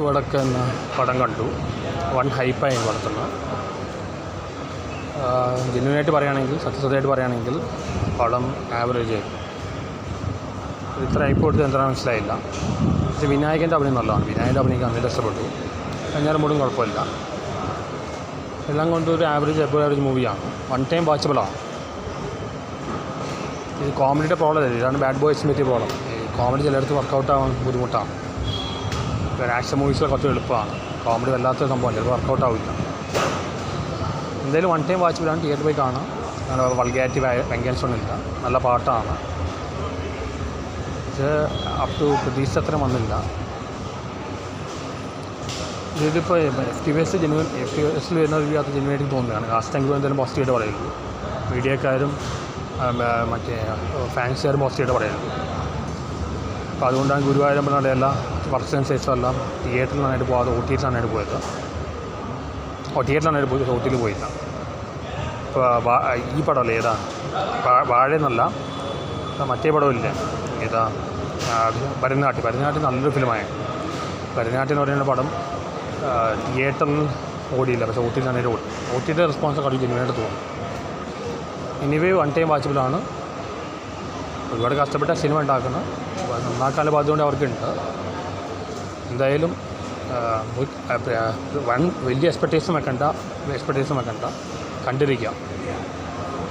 വടക്ക് എന്ന പടം കണ്ടു. വൺ ഹൈപ്പായി പടത്തുനിന്ന്. ജെന്യുവനായിട്ട് പറയുകയാണെങ്കിൽ, സത്യസത്യമായിട്ട് പറയുകയാണെങ്കിൽ പടം ആവറേജ് ആയി. ഇത്ര ഹൈപ്പ് കൊടുത്ത് എന്താണെന്ന് മനസ്സിലായില്ല. പക്ഷേ വിനായകൻ്റെ അഭിനയം നല്ലതാണ്. വിനായകൻ്റെ അഭിനയിക്കാൻ നന്നായിട്ട് ഇഷ്ടപ്പെട്ടു. കഴിഞ്ഞാലും മൂടും കുഴപ്പമില്ല. എല്ലാം കൊണ്ടും ഒരു ആവറേജ് മൂവിയാണ്. വൺ ടൈം വാച്ചബിളാണ്. ഇത് കോമഡിയുടെ പ്രോബ്ലം അല്ല. ഇതാണ് ബാഡ് ബോയ്സിന് പറ്റിയ പ്രോബ്ലം. ഈ കോമഡി ചിലയിടത്ത് വർക്കൗട്ടാവാൻ ബുദ്ധിമുട്ടാണ്. ഒരു ആക്ഷൻ മൂവീസൊക്കെ കുറച്ച് എളുപ്പമാണ്. കോമഡി വല്ലാത്ത സംഭവം ചിലപ്പോൾ വർക്കൗട്ട് ആവില്ല. എന്തായാലും വൺ ടൈം വാച്ചബിളാണ്. തിയേറ്ററിൽ പോയി കാണാം. നല്ല വൾഗാരിറ്റി വെങ്കൻസ് ഒന്നുമില്ല. നല്ല പാട്ടാണ്. പക്ഷേ അപ് ടു പ്രതീക്ഷ അത്ര വന്നില്ല. ഇതിപ്പോൾ FTVS വരുന്ന റിവ്യൂ അത് ജെന്യുവായിട്ട് തോന്നുകയാണ്. ലാസ്റ്റെങ്കിലും എന്തായാലും പോസിറ്റീവായിട്ട് പറയുള്ളൂ. മീഡിയക്കാരും മറ്റേ ഫാൻസുകാരും പോസിറ്റീവായിട്ട് പറയുള്ളൂ. അപ്പോൾ അതുകൊണ്ടാണ് ഗുരുവായൂരമ്പലങ്ങളുടെ എല്ലാ വർഷത്തിന് ശേഷമെല്ലാം തിയേറ്ററിൽ നന്നായിട്ട് പോകാതെ OTT നന്നായിട്ട് പോയത്. തിയേറ്ററിൽ നന്നായിട്ട് പോയി, OTT പോയില്ല. ഇപ്പോൾ ഈ പടമല്ലേ ഏതാണ് വാഴയെന്നല്ല, മറ്റേ പടമില്ലേ ഏതാ ഭരതനാട്യം നല്ലൊരു ഫിലിമായി. ഭരതനാട്യം എന്ന് പറയുന്ന പടം തിയേറ്ററിൽ ഓടിയില്ല, പക്ഷേ OTT നന്നായിട്ട് ഓടി. OTT റെസ്പോൺസ് കളി ജെന്യുവായിട്ട് തോന്നും. എനിവേ വൺ ടൈം വാച്ചബിളാണ്. ഒരുപാട് കഷ്ടപ്പെട്ട സിനിമ ഉണ്ടാക്കുന്നത്. നന്നാക്കാനുള്ള ബാധ്യത അവർക്കുണ്ട്. എന്തായാലും വലിയ എക്സ്പെക്റ്റേഷൻ വെക്കണ്ട, കണ്ടിരിക്കാം.